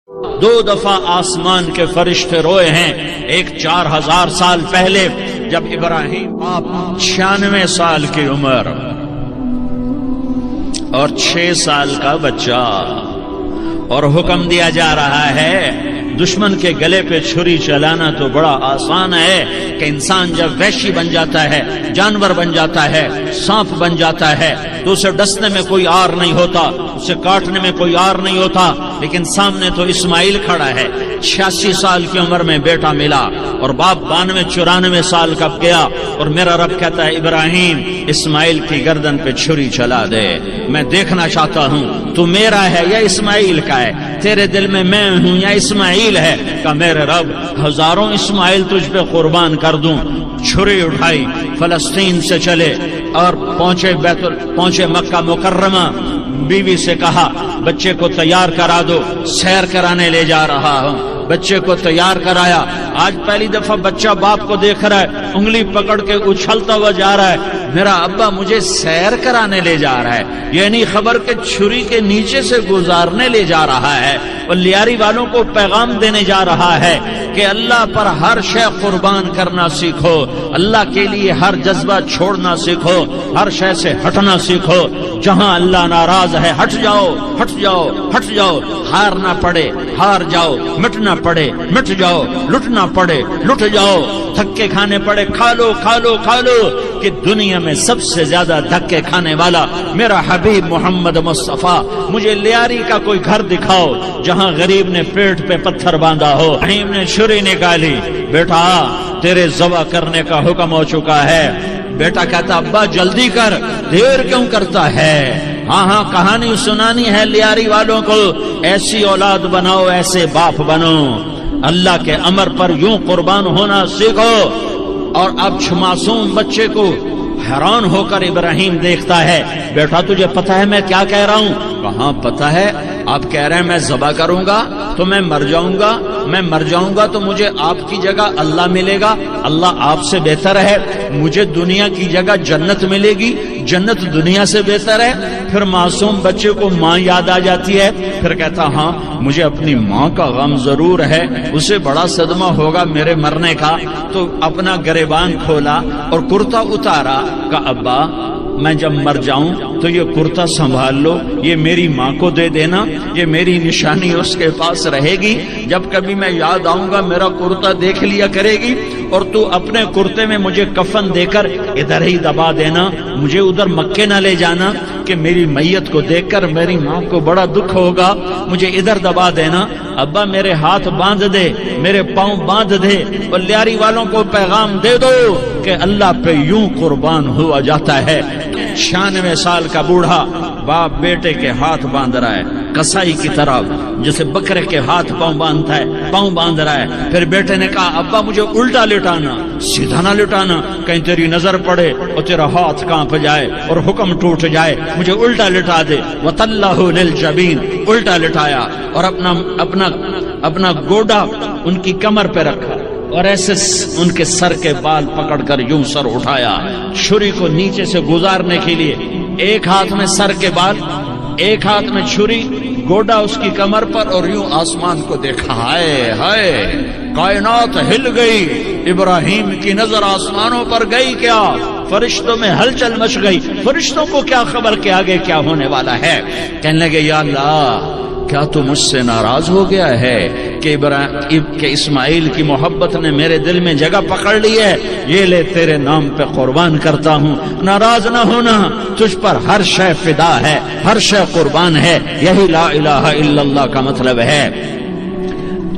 دو دفعہ آسمان کے فرشتے روئے ہیں، ایک 4000 سال پہلے جب ابراہیم آپ 96 سال کی عمر اور 6 سال کا بچہ، اور حکم دیا جا رہا ہے دشمن کے گلے پہ چھری چلانا تو بڑا آسان ہے کہ انسان جب وحشی بن جاتا ہے، جانور بن جاتا ہے، سانپ بن جاتا ہے تو اسے ڈسنے میں کوئی آر نہیں ہوتا، اسے کاٹنے میں کوئی آر نہیں ہوتا، لیکن سامنے تو اسماعیل کھڑا ہے، 86 سال کی عمر میں بیٹا ملا اور باپ 92-94 سال کا گیا، اور میرا رب کہتا ہے ابراہیم اسماعیل کی گردن پہ چھری چلا دے، میں دیکھنا چاہتا ہوں تو میرا ہے یا اسماعیل کا ہے، تیرے دل میں میں ہوں یا اسماعیل ہے؟ کہ میرے رب ہزاروں اسماعیل تجھ پہ قربان کر دوں۔ چھری اٹھائی، فلسطین سے چلے اور پہنچے مکہ مکرمہ، بیوی سے کہا بچے کو تیار کرا دو، سیر کرانے لے جا رہا ہوں، بچے کو تیار کرایا۔ آج پہلی دفعہ بچہ باپ کو دیکھ رہا ہے، انگلی پکڑ کے اچھلتا ہوا جا رہا ہے، میرا ابا مجھے سیر کرانے لے جا رہا ہے، یہ نہیں خبر کہ چھری کے نیچے سے گزارنے لے جا رہا ہے۔ اور لیاری والوں کو پیغام دینے جا رہا ہے کہ اللہ پر ہر شے قربان کرنا سیکھو، اللہ کے لیے ہر جذبہ چھوڑنا سیکھو، ہر شے سے ہٹنا سیکھو، جہاں اللہ ناراض ہے ہٹ جاؤ، ہٹ جاؤ، ہٹ جاؤ، ہارنا پڑے ہار جاؤ، مٹنا پڑے مٹ جاؤ، لٹنا پڑے لٹ جاؤ، دھکے کھانے پڑے کھا لو کھا لو کھا لو، کہ دنیا میں سب سے زیادہ دھکے کھانے والا میرا حبیب محمد مصطفیٰ، مجھے لیاری کا کوئی گھر دکھاؤ جہاں غریب نے پیٹ پہ پتھر باندھا ہو۔ ابراہیم نے چھری نکالی، بیٹا تیرے ذبح کرنے کا حکم ہو چکا ہے۔ بیٹا کہتا ابا جلدی کر، دیر کیوں کرتا ہے؟ ہاں کہانی سنانی ہے لیاری والوں کو، ایسی اولاد بناؤ، ایسے باپ بنو، اللہ کے امر پر یوں قربان ہونا سیکھو۔ اور اب معصوم بچے کو حیران ہو کر ابراہیم دیکھتا ہے، بیٹا تجھے پتا ہے میں کیا کہہ رہا ہوں؟ کہاں پتا ہے، آپ کہہ رہے ہیں میں ذبح کروں گا تو میں مر جاؤں گا، میں مر جاؤں گا تو مجھے آپ کی جگہ اللہ ملے گا، اللہ آپ سے بہتر ہے، مجھے دنیا کی جگہ جنت ملے گی، جنت دنیا سے بہتر ہے۔ پھر معصوم بچے کو ماں یاد آ جاتی ہے، پھر کہتا ہاں مجھے اپنی ماں کا غم ضرور ہے، اسے بڑا صدمہ ہوگا میرے مرنے کا۔ تو اپنا گریبان کھولا اور کرتا اتارا، کہ ابا میں جب مر جاؤں تو یہ کرتا سنبھال لو، یہ میری ماں کو دے دینا، یہ میری نشانی اس کے پاس رہے گی، جب کبھی میں یاد آؤں گا میرا کرتا دیکھ لیا کرے گی، اور تو اپنے کرتے میں مجھے کفن دے کر ادھر ہی دبا دینا، مجھے ادھر مکے نہ لے جانا کہ میری میت کو دیکھ کر میری ماں کو بڑا دکھ ہوگا، مجھے ادھر دبا دینا۔ ابا میرے ہاتھ باندھ دے، میرے پاؤں باندھ دے، اور لیاری والوں کو پیغام دے دو کہ اللہ پہ یوں قربان ہوا جاتا ہے۔ 96 سال کا بوڑھا باپ بیٹے کے ہاتھ باندھ رہا ہے، کسائی کی طرح جیسے بکرے کے ہاتھ پاؤں باندھتا ہے، پاؤں باندھ رہا ہے۔ پھر بیٹے نے کہا ابا مجھے الٹا لٹانا، سیدھا نہ لٹانا، کہیں تیری نظر پڑے اور تیرا ہاتھ کانپ جائے اور حکم ٹوٹ جائے، مجھے الٹا لٹا دے۔ وَتَلَّهُ لِلْجَبِينِ، الٹا لٹایا اور اپنا گوڈا ان کی کمر پہ رکھا اور ایسے ان کے سر کے بال پکڑ کر یوں سر اٹھایا، چھری کو نیچے سے گزارنے کے لیے، ایک ہاتھ میں سر کے بال، ایک ہاتھ میں چھری، گوڈا اس کی کمر پر، اور یوں آسمان کو دیکھا۔ ہائے ہائے، کائنات ہل گئی، ابراہیم کی نظر آسمانوں پر گئی، کیا فرشتوں میں ہلچل مچ گئی، فرشتوں کو کیا خبر کہ آگے کیا ہونے والا ہے۔ کہنے لگے یا اللہ کیا تو مجھ سے ناراض ہو گیا ہے کہ اسماعیل کی محبت نے میرے دل میں جگہ پکڑ لی ہے، یہ لے تیرے نام پہ قربان کرتا ہوں۔ ناراض نہ ہونا، تجھ پر ہر شے فدا ہے، ہر شے قربان ہے، یہی لا الہ الا اللہ کا مطلب ہے۔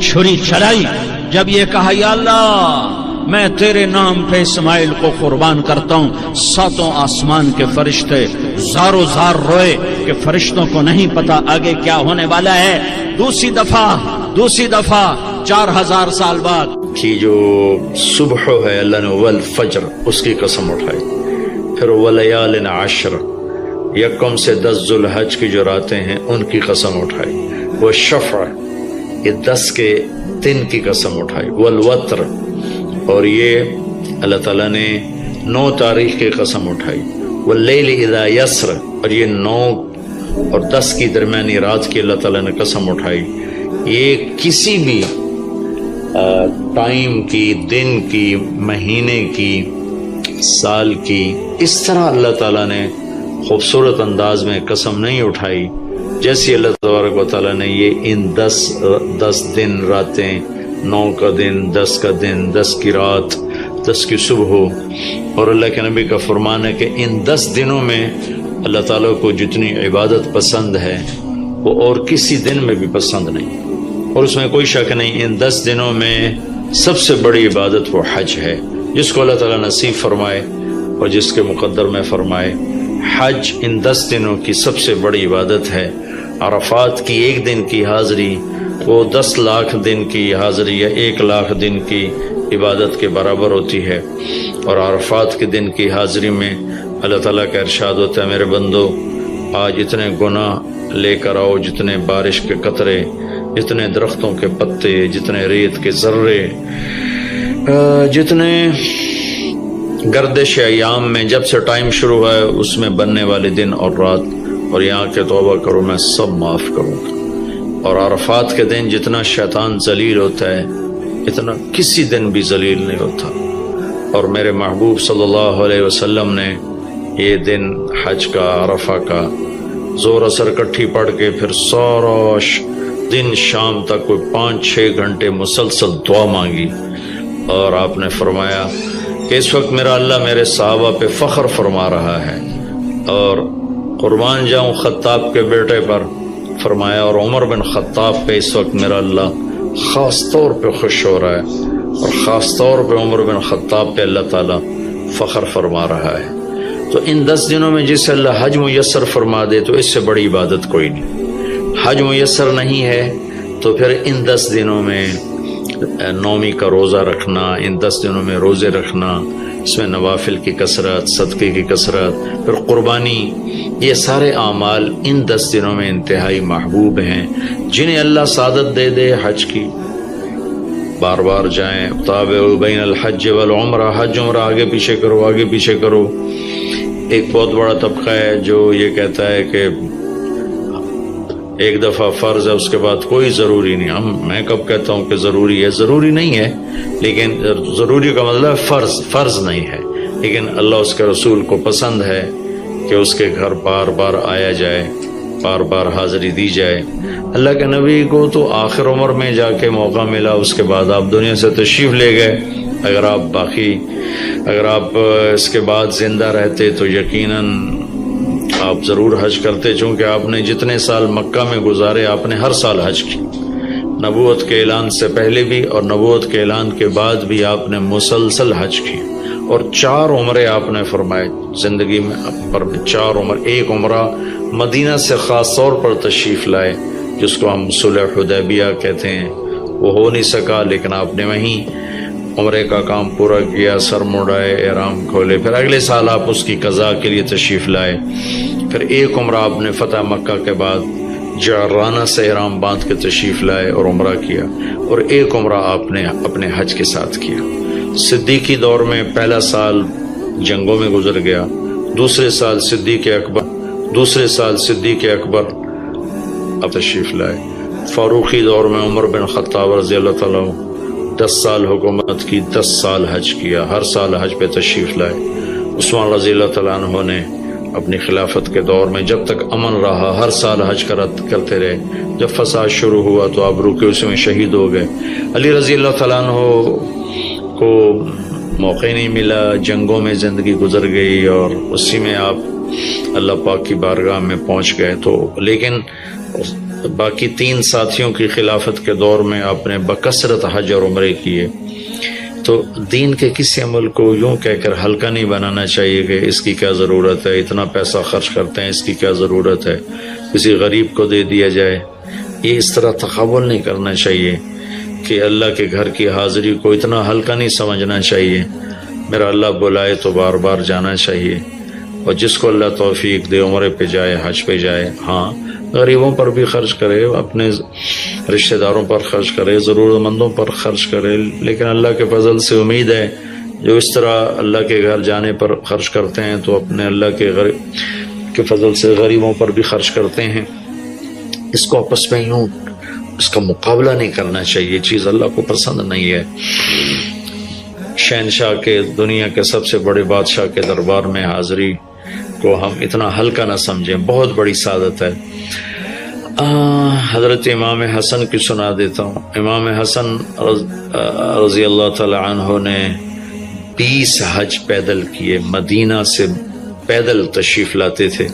چھری چلائی، جب یہ کہا یا اللہ میں تیرے نام پہ اسماعیل کو قربان کرتا ہوں، 7 آسمان کے فرشتے زارو زار روئے کہ فرشتوں کو نہیں پتا آگے کیا ہونے والا ہے۔ دوسری دفعہ 4000 سال بعد کی جو صبح ہے اللہ نے والفجر اس کی قسم اٹھائی، پھر ولیال عشر، یکم سے 10 ذوالحج کی جو راتیں ہیں ان کی قسم اٹھائی، وہ شفع یہ 10 کے دن کی قسم اٹھائی، والوتر اور یہ اللہ تعالیٰ نے 9 تاریخ کی قسم اٹھائی، واللیل اذا یسر اور یہ 9 اور 10 کی درمیانی رات کی اللہ تعالیٰ نے قسم اٹھائی یہ کسی بھی ٹائم کی، دن کی، مہینے کی، سال کی، اس طرح اللہ تعالیٰ نے خوبصورت انداز میں قسم نہیں اٹھائی جیسی اللہ تبارک و تعالیٰ نے یہ ان 10 دن راتیں، 9 کا دن، 10 کا دن، 10 کی رات، 10 کی صبح ہو. اور اللہ کے نبی کا فرمان ہے کہ ان 10 دنوں میں اللہ تعالیٰ کو جتنی عبادت پسند ہے وہ اور کسی دن میں بھی پسند نہیں. اور اس میں کوئی شک نہیں، ان 10 دنوں میں سب سے بڑی عبادت وہ حج ہے، جس کو اللہ تعالیٰ نصیب فرمائے اور جس کے مقدر میں فرمائے. حج ان 10 دنوں کی سب سے بڑی عبادت ہے. عرفات کی ایک دن کی حاضری وہ 10 لاکھ دن کی حاضری یا 1 لاکھ دن کی عبادت کے برابر ہوتی ہے. اور عرفات کے دن کی حاضری میں اللہ تعالیٰ کا ارشاد ہوتا ہے، میرے بندو آج اتنے گناہ لے کر آؤ، جتنے بارش کے قطرے، جتنے درختوں کے پتے، جتنے ریت کے ذرے، جتنے گردش ایام میں جب سے ٹائم شروع ہوا ہے اس میں بننے والے دن اور رات، اور یہاں کے توبہ کرو میں سب معاف کروں گا. اور عرفات کے دن جتنا شیطان ذلیل ہوتا ہے اتنا کسی دن بھی ذلیل نہیں ہوتا. اور میرے محبوب صلی اللہ علیہ وسلم نے یہ دن حج کا، عرفہ کا زور اثر کٹھی پڑھ کے پھر سارا دن شام تک کوئی 5-6 گھنٹے مسلسل دعا مانگی. اور آپ نے فرمایا کہ اس وقت میرا اللہ میرے صحابہ پہ فخر فرما رہا ہے، اور قربان جاؤں خطاب کے بیٹے پر فرمایا، اور عمر بن خطاب پہ اس وقت میرا اللہ خاص طور پہ خوش ہو رہا ہے، اور خاص طور پہ عمر بن خطاب پہ اللہ تعالیٰ فخر فرما رہا ہے. تو ان 10 دنوں میں جسے اللہ حج میسر فرما دے تو اس سے بڑی عبادت کوئی نہیں. حج میسر نہیں ہے تو پھر ان 10 دنوں میں نومی کا روزہ رکھنا، ان 10 دنوں میں روزے رکھنا، اس میں نوافل کی کثرت، صدقے کی کثرت، پھر قربانی، یہ سارے اعمال ان 10 دنوں میں انتہائی محبوب ہیں. جنہیں اللہ سعادت دے دے حج کی، بار بار جائیں. تابعوا بین الحج والعمرہ، حج عمرہ آگے پیچھے کرو، آگے پیچھے کرو. ایک بہت بڑا طبقہ ہے جو یہ کہتا ہے کہ ایک دفعہ فرض ہے اس کے بعد کوئی ضروری نہیں. میں کب کہتا ہوں کہ ضروری ہے؟ ضروری نہیں ہے، لیکن ضروری کا مطلب فرض نہیں ہے، لیکن اللہ اس کے رسول کو پسند ہے کہ اس کے گھر بار بار آیا جائے، بار بار حاضری دی جائے. اللہ کے نبی کو تو آخر عمر میں جا کے موقع ملا، اس کے بعد آپ دنیا سے تشریف لے گئے. اگر آپ اس کے بعد زندہ رہتے تو یقیناً آپ ضرور حج کرتے، چونکہ آپ نے جتنے سال مکہ میں گزارے آپ نے ہر سال حج کی. نبوت کے اعلان سے پہلے بھی اور نبوت کے اعلان کے بعد بھی آپ نے مسلسل حج کی، اور 4 عمرے آپ نے فرمائے زندگی میں پر 4 عمر. ایک عمرہ مدینہ سے خاص طور پر تشریف لائے جس کو ہم صلح حدیبیہ کہتے ہیں، وہ ہو نہیں سکا، لیکن آپ نے وہیں عمرے کا کام پورا کیا، سر مڑائے، احرام کھولے. پھر اگلے سال آپ اس کی قضاء کے لیے تشریف لائے. پھر ایک عمرہ آپ نے فتح مکہ کے بعد جعرانہ سے احرام باندھ کے تشریف لائے اور عمرہ کیا، اور ایک عمرہ آپ نے اپنے حج کے ساتھ کیا. صدیقی دور میں پہلا سال جنگوں میں گزر گیا، دوسرے سال صدیق اکبر اب تشریف لائے. فاروقی دور میں عمر بن خطاب رضی اللہ تعالیٰ 10 سال حکومت کی، 10 سال حج کیا، ہر سال حج پہ تشریف لائے. عثمان رضی اللہ تعالیٰ عنہ نے اپنی خلافت کے دور میں جب تک امن رہا ہر سال حج کرتے رہے. جب فساد شروع ہوا تو آپ رکے، اس میں شہید ہو گئے. علی رضی اللہ تعالیٰ عنہ کو موقع نہیں ملا، جنگوں میں زندگی گزر گئی، اور اسی میں آپ اللہ پاک کی بارگاہ میں پہنچ گئے. تو لیکن باقی 3 ساتھیوں کی خلافت کے دور میں آپ نے بکثرت حج اور عمرے کیے. تو دین کے کسی عمل کو یوں کہہ کر ہلکا نہیں بنانا چاہیے کہ اس کی کیا ضرورت ہے، اتنا پیسہ خرچ کرتے ہیں، اس کی کیا ضرورت ہے، کسی غریب کو دے دیا جائے. یہ اس طرح تقابل نہیں کرنا چاہیے کہ اللہ کے گھر کی حاضری کو اتنا ہلکا نہیں سمجھنا چاہیے. میرا اللہ بلائے تو بار بار جانا چاہیے، اور جس کو اللہ توفیق دے عمرے پہ جائے، حج پہ جائے. ہاں غریبوں پر بھی خرچ کرے، اپنے رشتہ داروں پر خرچ کرے، ضرورت مندوں پر خرچ کرے، لیکن اللہ کے فضل سے امید ہے جو اس طرح اللہ کے گھر جانے پر خرچ کرتے ہیں تو اپنے اللہ کے فضل سے غریبوں پر بھی خرچ کرتے ہیں. اس کو آپس میں یوں اس کا مقابلہ نہیں کرنا چاہیے، یہ چیز اللہ کو پسند نہیں ہے۔ شہنشاہ کے، دنیا کے سب سے بڑے بادشاہ کے دربار میں حاضری کو ہم اتنا ہلکا نہ سمجھیں، بہت بڑی سعادت ہے۔ حضرت امام حسن کی سنا دیتا ہوں۔ امام حسن رضی اللہ تعالی عنہ نے 20 حج پیدل کیے، مدینہ سے پیدل تشریف لاتے تھے۔